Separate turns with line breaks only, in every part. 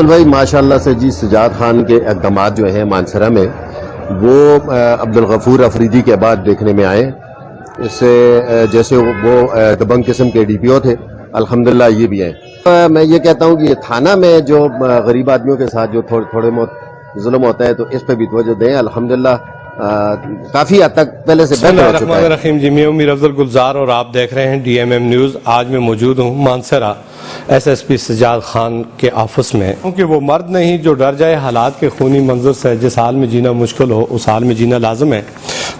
افضل بھائی ماشاءاللہ سے جی سجاد خان کے اقدامات جو ہیں مانسہرہ میں وہ عبدالغفور افریدی کے بعد دیکھنے میں آئے. اس سے جیسے وہ دبنگ قسم کے ڈی پی او تھے الحمدللہ یہ بھی ہیں. میں یہ کہتا ہوں کہ یہ تھانہ میں جو غریب آدمیوں کے ساتھ جو تھوڑے بہت ظلم ہوتا ہے تو اس پہ بھی توجہ دیں. الحمدللہ کافی حد تک پہلے سے بہتر ہو چکا ہے.
بسم اللہ الرحمن الرحیم. جی میں امیر افضل گلزار اور آپ دیکھ رہے ہیں ڈی ایم ایم نیوز. آج میں موجود ہوں Mansehra S S P Sajjad Khan کے آفس میں، کیونکہ وہ مرد نہیں جو ڈر جائے حالات کے خونی منظر سے. جس حال میں جینا مشکل ہو اس حال میں جینا لازم ہے.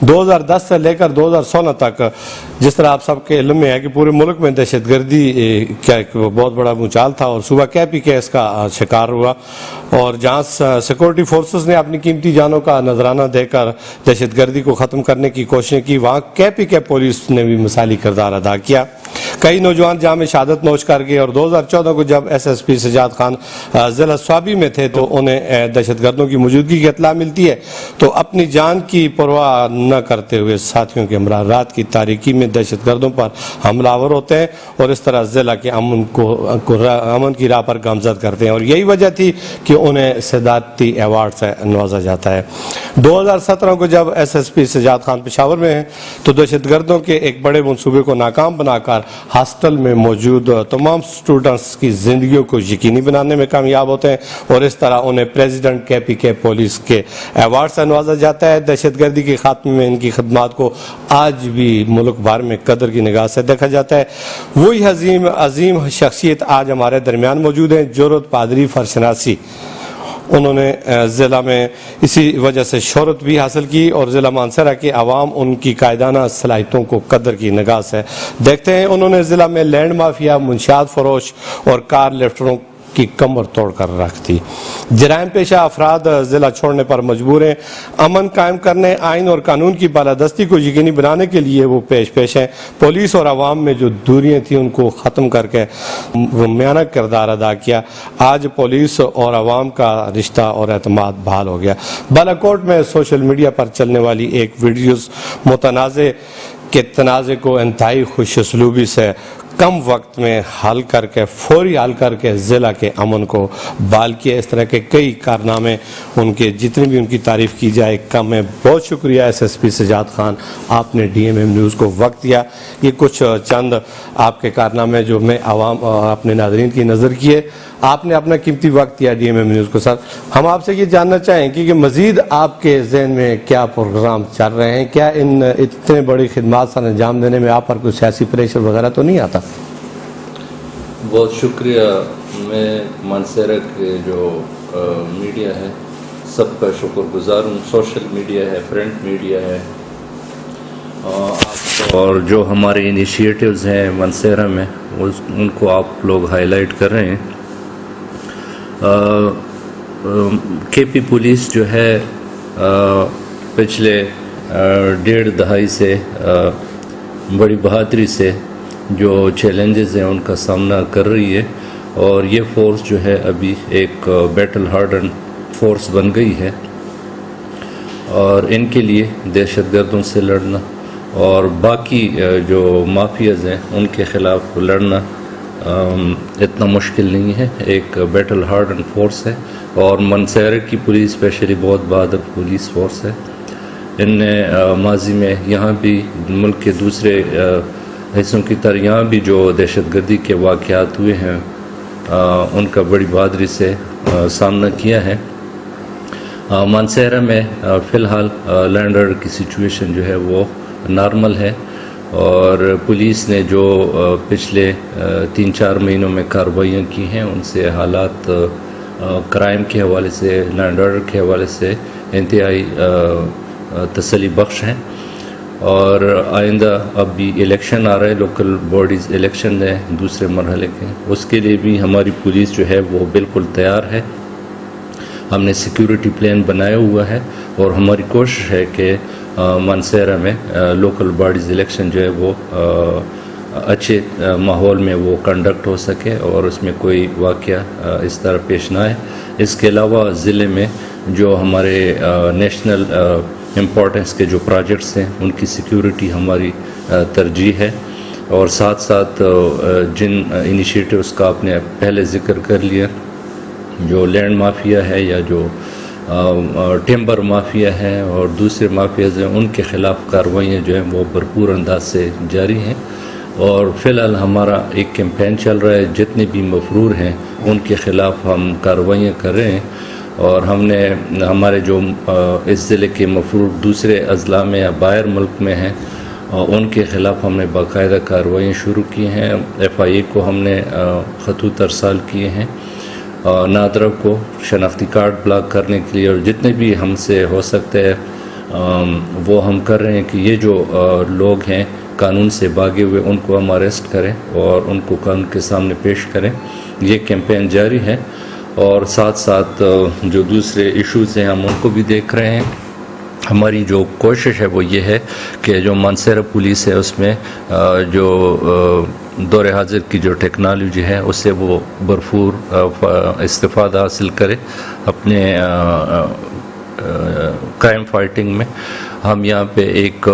2010 سے لے کر 2016 تک جس طرح آپ سب کے علم میں ہے کہ پورے ملک میں دہشت گردی کا ایک بہت بڑا بھونچال تھا اور صوبہ کیپی کے اس کا شکار ہوا، اور جہاں سیکورٹی فورسز نے اپنی قیمتی جانوں کا نذرانہ دے کر دہشت گردی کو ختم کرنے کی کوششیں کی، وہاں کیپی کے پولیس نے بھی مثالی کردار ادا کیا. کئی نوجوان جام شہادت نوش کر گئے، اور 2014 کو جب S S P Sajjad Khan ضلع سوابی میں تھے تو انہیں دہشت گردوں کی موجودگی کی اطلاع ملتی ہے تو اپنی جان کی پرواہ نہ کرتے ہوئے ساتھیوں کے ہمراہ رات کی تاریکی میں دہشت گردوں پر حملہ آور ہوتے ہیں اور اس طرح ضلع کے امن کی راہ پر گامزد کرتے ہیں. اور یہی وجہ تھی کہ انہیں صدارتی ایوارڈ سے نوازا جاتا ہے. 2017 کو جب S S P Sajjad Khan Peshawar میں ہیں تو دہشت گردوں کے ایک بڑے منصوبے کو ناکام بنا کر ہاسٹل میں موجود تمام سٹوڈنٹس کی زندگیوں کو یقینی بنانے میں کامیاب ہوتے ہیں، اور اس طرح انہیں پریزیڈنٹ کے پی کے پولیس کے ایوارڈ سے نوازا جاتا ہے. دہشت گردی کے خاتمے میں ان کی خدمات کو آج بھی ملک بھر میں قدر کی نگاہ سے دیکھا جاتا ہے. وہی عظیم شخصیت آج ہمارے درمیان موجود ہیں، جرت پادری فرشناسی. انہوں نے ضلع میں اسی وجہ سے شہرت بھی حاصل کی، اور ضلع مانسہرہ کے عوام ان کی قائدانہ صلاحیتوں کو قدر کی نگاہ سے دیکھتے ہیں. انہوں نے ضلع میں لینڈ مافیا، منشیات فروش اور کار لفٹروں کی کمر توڑ کر رکھ دی. جرائم پیشہ افراد ضلع چھوڑنے پر مجبور ہیں. امن قائم کرنے، آئین اور قانون کی بالادستی کو یقینی بنانے کے لیے وہ پیش ہیں. پولیس اور عوام میں جو دوریاں تھیں ان کو ختم کر کے میانہ کردار ادا کیا. آج پولیس اور عوام کا رشتہ اور اعتماد بحال ہو گیا. بالاکوٹ میں سوشل میڈیا پر چلنے والی ایک ویڈیوز متنازع کے تنازع کو انتہائی خوش اسلوبی سے کم وقت میں فوری حل کر کے ضلع کے امن کو بحال کیا. اس طرح کے کئی کارنامے ان کے جتنی بھی ان کی تعریف کی جائے کم ہے. بہت شکریہ S S P Sajjad Khan, آپ نے ڈی ایم ایم نیوز کو وقت دیا. یہ کچھ چند آپ کے کارنامے جو میں عوام اپنے ناظرین کی نظر کیے. آپ نے اپنا قیمتی وقت دیا ڈی ایم ایم نیوز کو. سر ہم آپ سے یہ جاننا چاہیں کہ مزید آپ کے ذہن میں کیا پروگرام چل رہے ہیں؟ کیا ان اتنے بڑی خدمات سر انجام دینے میں آپ پر کوئی سیاسی پریشر وغیرہ تو نہیں آتا؟
بہت شکریہ. میں مانسہرہ کے جو میڈیا ہے سب کا شکر گزار ہوں. سوشل میڈیا ہے، پرنٹ میڈیا ہے، اور جو ہمارے انیشیٹوز ہیں مانسہرہ میں ان کو آپ لوگ ہائی لائٹ کر رہے ہیں. کے پی پولیس جو ہے پچھلے 1.5 دہائی سے بڑی بہادری سے جو چیلنجز ہیں ان کا سامنا کر رہی ہے، اور یہ فورس جو ہے ابھی ایک بیٹل ہارڈن فورس بن گئی ہے. اور ان کے لیے دہشت گردوں سے لڑنا اور باقی جو مافیاز ہیں ان کے خلاف لڑنا اتنا مشکل نہیں ہے. ایک بیٹل ہارڈن فورس ہے، اور مانسہرہ کی پولیس اسپیشلی بہت بہادر پولیس فورس ہے. ان نے ماضی میں یہاں بھی ملک کے دوسرے حصوں کی طرح یہاں بھی جو دہشت گردی کے واقعات ہوئے ہیں ان کا بڑی بہادری سے سامنا کیا ہے. مانسہرہ میں فی الحال لینڈ آرڈر کی سچویشن جو ہے وہ نارمل ہے، اور پولیس نے جو پچھلے 3-4 مہینوں میں کارروائیاں کی ہیں ان سے حالات کرائم کے حوالے سے، لینڈ آرڈر کے حوالے سے انتہائی تسلی بخش ہیں. اور آئندہ اب بھی الیکشن آ رہا ہے، لوکل باڈیز الیکشن ہے دوسرے مرحلے کے، اس کے لیے بھی ہماری پولیس جو ہے وہ بالکل تیار ہے. ہم نے سیکیورٹی پلان بنایا ہوا ہے، اور ہماری کوشش ہے کہ مانسہرہ میں لوکل باڈیز الیکشن جو ہے وہ اچھے ماحول میں وہ کنڈکٹ ہو سکے اور اس میں کوئی واقعہ اس طرح پیش نہ آئے. اس کے علاوہ ضلع میں جو ہمارے نیشنل امپورٹنس کے جو پروجیکٹس ہیں ان کی سیکیورٹی ہماری ترجیح ہے، اور ساتھ ساتھ جن انیشیٹوز کا آپ نے پہلے ذکر کر لیا جو لینڈ مافیا ہے یا جو ٹمبر مافیا ہے اور دوسرے مافیاز ہیں، ان کے خلاف کارروائیاں جو ہیں وہ بھرپور انداز سے جاری ہیں. اور فی الحال ہمارا ایک کیمپین چل رہا ہے، جتنے بھی مفرور ہیں ان کے خلاف ہم کارروائیاں کر رہے ہیں. اور ہم نے ہمارے جو اس ضلع کے مفرور دوسرے اضلاع میں یا باہر ملک میں ہیں ان کے خلاف ہم نے باقاعدہ کارروائیاں شروع کی ہیں. FIA کو ہم نے خطوط ارسال کیے ہیں، نادرا کو شناختی کارڈ بلاک کرنے کے لیے، اور جتنے بھی ہم سے ہو سکتے ہیں وہ ہم کر رہے ہیں کہ یہ جو لوگ ہیں قانون سے بھاگے ہوئے ان کو ہم اریسٹ کریں اور ان کو قانون کے سامنے پیش کریں. یہ کیمپین جاری ہے اور ساتھ ساتھ جو دوسرے ایشوز ہیں ہم ان کو بھی دیکھ رہے ہیں. ہماری جو کوشش ہے وہ یہ ہے کہ جو مانسہرہ پولیس ہے اس میں جو دور حاضر کی جو ٹیکنالوجی ہے اس سے وہ بھرپور استفادہ حاصل کرے اپنے کرائم فائٹنگ میں. ہم یہاں پہ ایک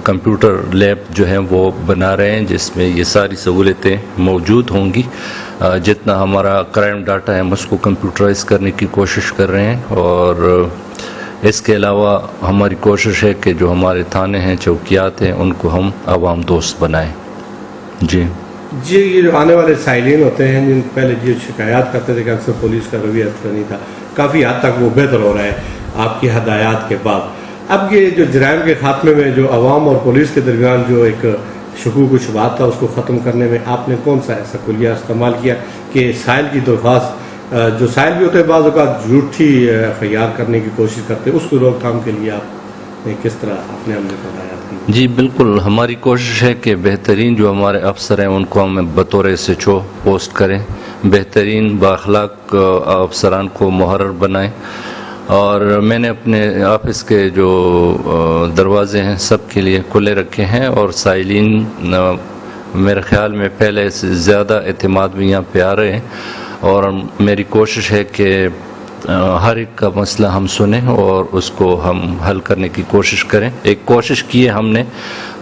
کمپیوٹر لیب جو ہے وہ بنا رہے ہیں جس میں یہ ساری سہولتیں موجود ہوں گی. جتنا ہمارا کرائم ڈاٹا ہے ہم اس کو کمپیوٹرائز کرنے کی کوشش کر رہے ہیں. اور اس کے علاوہ ہماری کوشش ہے کہ جو ہمارے تھانے ہیں چوکیات ہیں ان کو ہم عوام دوست بنائیں. جی
یہ جو آنے والے سائلین ہوتے ہیں جن پہلے جو شکایات کرتے تھے کہ اکثر پولیس کا رویہ اچھا نہیں تھا، کافی حد تک وہ بہتر ہو رہا ہے آپ کی ہدایات کے بعد. اب یہ جو جرائم کے خاتمے میں جو عوام اور پولیس کے درمیان جو ایک شکوک و شبہات تھا اس کو ختم کرنے میں آپ نے کون سا ایسا کلیہ استعمال کیا کہ سائل کی درخواست جو سائل بھی ہوتے ہیں بعض اوقات جھوٹی FIR کرنے کی کوشش کرتے ہیں، اس کو روک تھام کے لیے آپ نے کس طرح اپنے عملے کو ہدایات کی؟
جی بالکل، ہماری کوشش ہے کہ بہترین جو ہمارے افسر ہیں ان کو ہم بطور SHO پوسٹ کریں، بہترین بااخلاق افسران کو محرر بنائیں. اور میں نے اپنے آفس کے جو دروازے ہیں سب کے لیے کھلے رکھے ہیں، اور سائلین میرے خیال میں پہلے سے زیادہ اعتماد بھی یہاں پہ آ رہے ہیں. اور میری کوشش ہے کہ ہر ایک کا مسئلہ ہم سنیں اور اس کو ہم حل کرنے کی کوشش کریں. ایک کوشش کی ہے ہم نے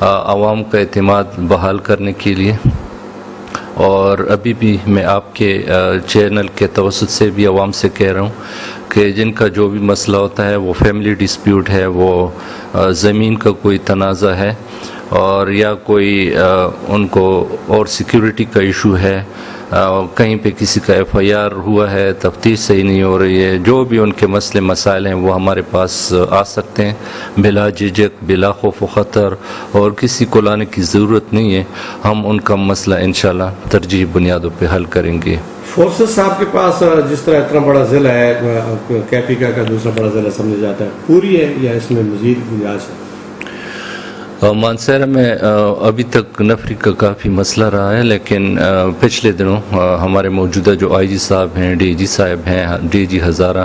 عوام کا اعتماد بحال کرنے کے لیے، اور ابھی بھی میں آپ کے چینل کے توسط سے بھی عوام سے کہہ رہا ہوں کہ جن کا جو بھی مسئلہ ہوتا ہے وہ فیملی ڈسپیوٹ ہے، وہ زمین کا کوئی تنازع ہے، اور یا کوئی ان کو اور سیکیورٹی کا ایشو ہے، کہیں پہ کسی کا FIR ہوا ہے، تفتیش صحیح نہیں ہو رہی ہے، جو بھی ان کے مسئلے مسائل ہیں وہ ہمارے پاس آ سکتے ہیں بلا جھجک، بلا خوف و خطر، اور کسی کو لانے کی ضرورت نہیں ہے. ہم ان کا مسئلہ انشاءاللہ ترجیحی بنیادوں پہ حل کریں گے.
فورسز صاحب کے پاس جس طرح اتنا بڑا ضلع ہے، کیپیکا کا دوسرا بڑا ضلع سمجھا جاتا ہے، پوری ہے یا اس میں مزید گنجائش ہے؟
مانسہرہ میں ابھی تک نفری کا کافی مسئلہ رہا ہے، لیکن پچھلے دنوں ہمارے موجودہ جو IG صاحب ہیں، DG صاحب ہیں، DG ہزارہ،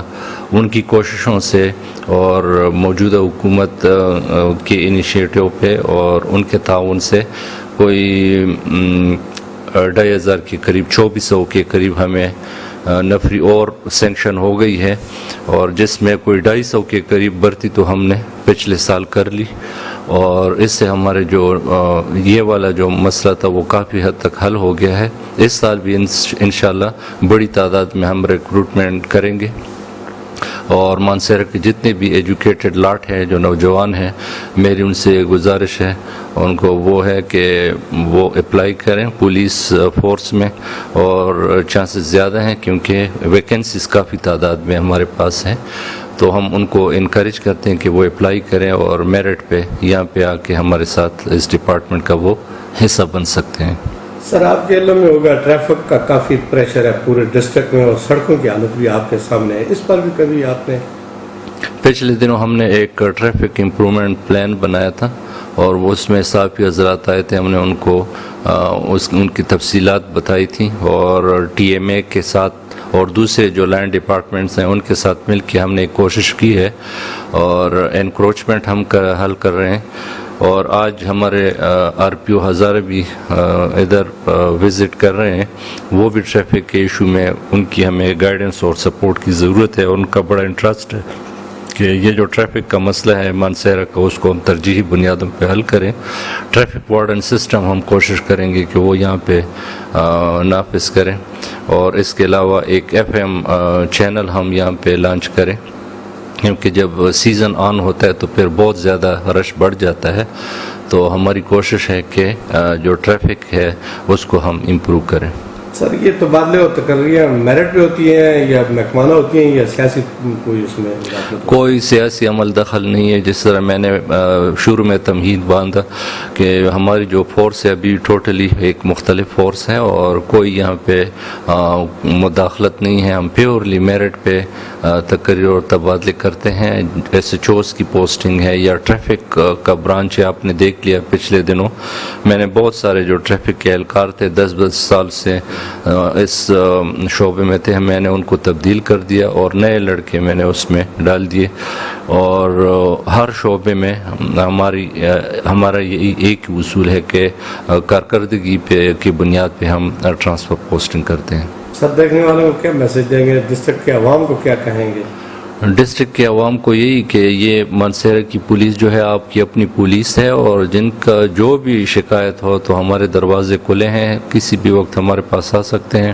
ان کی کوششوں سے اور موجودہ حکومت کے انیشیٹو پہ اور ان کے تعاون سے کوئی 2500 کے قریب 2400 کے قریب ہمیں نفری اور سینکشن ہو گئی ہے، اور جس میں کوئی 250 کے قریب بھرتی تو ہم نے پچھلے سال کر لی. اور اس سے ہمارے جو یہ والا جو مسئلہ تھا وہ کافی حد تک حل ہو گیا ہے. اس سال بھی انشاءاللہ بڑی تعداد میں ہم ریکروٹمنٹ کریں گے، اور مانسہرہ کے جتنے بھی ایجوکیٹڈ لاٹ ہیں جو نوجوان ہیں، میری ان سے گزارش ہے ان کو وہ ہے کہ وہ اپلائی کریں پولیس فورس میں، اور چانسز زیادہ ہیں کیونکہ ویکنسیز کافی تعداد میں ہمارے پاس ہیں. تو ہم ان کو انکریج کرتے ہیں کہ وہ اپلائی کریں اور میرٹ پہ یہاں پہ آ کے ہمارے ساتھ اس ڈپارٹمنٹ کا وہ حصہ بن سکتے ہیں.
سر آپ کے علم میں ہوگا ٹریفک کا کافی پریشر ہے پورے ڈسٹرکٹ میں، اور سڑکوں کی حالت بھی آپ کے سامنے ہے، اس پر بھی کبھی آپ نے؟
پچھلے دنوں ہم نے ایک ٹریفک امپرومنٹ پلان بنایا تھا، اور وہ اس میں صافی حضرات آئے تھے، ہم نے ان کو ان کی تفصیلات بتائی تھیں، اور TMA کے ساتھ اور دوسرے جو لینڈ ڈپارٹمنٹس ہیں ان کے ساتھ مل کے ہم نے ایک کوشش کی ہے، اور انکروچمنٹ ہم حل کر رہے ہیں. اور آج ہمارے RPO ہزارہ بھی ادھر وزٹ کر رہے ہیں، وہ بھی ٹریفک کے ایشو میں ان کی ہمیں گائیڈنس اور سپورٹ کی ضرورت ہے، ان کا بڑا انٹرسٹ ہے. کہ یہ جو ٹریفک کا مسئلہ ہے مانسہرہ کا اس کو ہم ترجیحی بنیادوں پہ حل کریں. ٹریفک وارڈن سسٹم ہم کوشش کریں گے کہ وہ یہاں پہ نافذ کریں, اور اس کے علاوہ ایک FM چینل ہم یہاں پہ لانچ کریں, کیونکہ جب سیزن آن ہوتا ہے تو پھر بہت زیادہ رش بڑھ جاتا ہے. تو ہماری کوشش ہے کہ جو ٹریفک ہے اس کو ہم امپروو کریں.
سر یہ تبادلے اور تقرریاں میرٹ پہ ہوتی ہیں یا محکمانہ ہوتی ہیں یا سیاسی کوئی اس میں؟
کوئی سیاسی عمل دخل نہیں ہے. جس طرح میں نے شروع میں تمہید باندھا کہ ہماری جو فورس ہے ابھی ٹوٹلی ایک مختلف فورس ہے اور کوئی یہاں پہ مداخلت نہیں ہے. ہم پیورلی میرٹ پہ تقریر اور تبادلے کرتے ہیں. SHOs کی پوسٹنگ ہے یا ٹریفک کا برانچ ہے. آپ نے دیکھ لیا پچھلے دنوں میں نے بہت سارے جو ٹریفک کے اہلکار تھے 10 سال سے اس شعبے میں تھے, میں نے ان کو تبدیل کر دیا اور نئے لڑکے میں نے اس میں ڈال دیے. اور ہر شعبے میں ہمارا یہ ایک اصول ہے کہ کارکردگی کی بنیاد پہ ہم ٹرانسفر پوسٹنگ کرتے ہیں.
سب دیکھنے والوں کو کیا میسج دیں گے؟ ڈسٹرکٹ کے عوام کو کیا کہیں گے؟
ڈسٹرکٹ کے عوام کو یہی کہ یہ مانسہرہ کی پولیس جو ہے آپ کی اپنی پولیس ہے, اور جن کا جو بھی شکایت ہو تو ہمارے دروازے کھلے ہیں, کسی بھی وقت ہمارے پاس آ سکتے ہیں.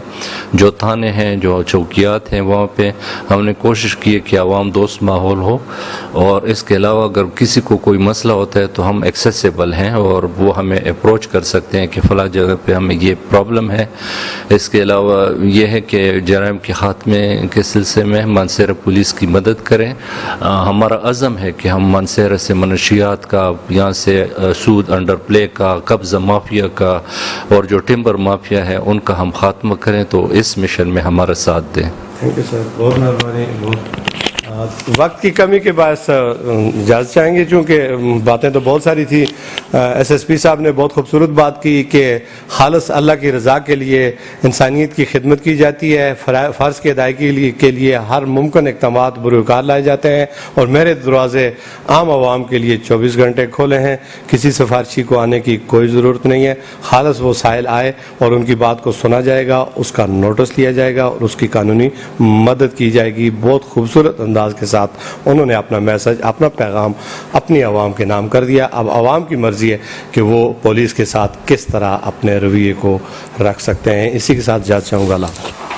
جو تھانے ہیں, جو چوکیات ہیں, وہاں پہ ہم نے کوشش کی ہے کہ عوام دوست ماحول ہو. اور اس کے علاوہ اگر کسی کو کوئی مسئلہ ہوتا ہے تو ہم ایکسیسیبل ہیں اور وہ ہمیں اپروچ کر سکتے ہیں کہ فلاں جگہ پہ ہمیں یہ پرابلم ہے. اس کے علاوہ یہ ہے کہ جرائم کے خاتمے کے سلسلے میں مانسہرہ پولیس کی مدد کریں. ہمارا عزم ہے کہ ہم مانسہرہ سے منشیات کا, یہاں سے سود انڈر پلے کا, قبضہ مافیا کا اور جو ٹمبر مافیا ہے ان کا ہم خاتمہ کریں. تو اس مشن میں ہمارا ساتھ دیں.
تھینک یو سر, بہت مہربانی. وقت کی کمی کے باعث اجازت چاہیں گے چونکہ باتیں تو بہت ساری تھی. SSP صاحب نے بہت خوبصورت بات کی کہ خالص اللہ کی رضا کے لیے انسانیت کی خدمت کی جاتی ہے, فرض کی ادائیگی کے لیے ہر ممکن اقدامات بروکار لائے جاتے ہیں, اور میرے دروازے عام عوام کے لیے 24 گھنٹے کھولے ہیں. کسی سفارشی کو آنے کی کوئی ضرورت نہیں ہے. خالص وہ سائل آئے اور ان کی بات کو سنا جائے گا, اس کا نوٹس لیا جائے گا اور اس کی قانونی مدد کی جائے گی. بہت خوبصورت انداز کے ساتھ انہوں نے اپنا میسج, اپنا پیغام اپنی عوام کے نام کر دیا. اب عوام کی مرضی ہے کہ وہ پولیس کے ساتھ کس طرح اپنے رویے کو رکھ سکتے ہیں. اسی کے ساتھ اجازت چاہوں گا. اللہ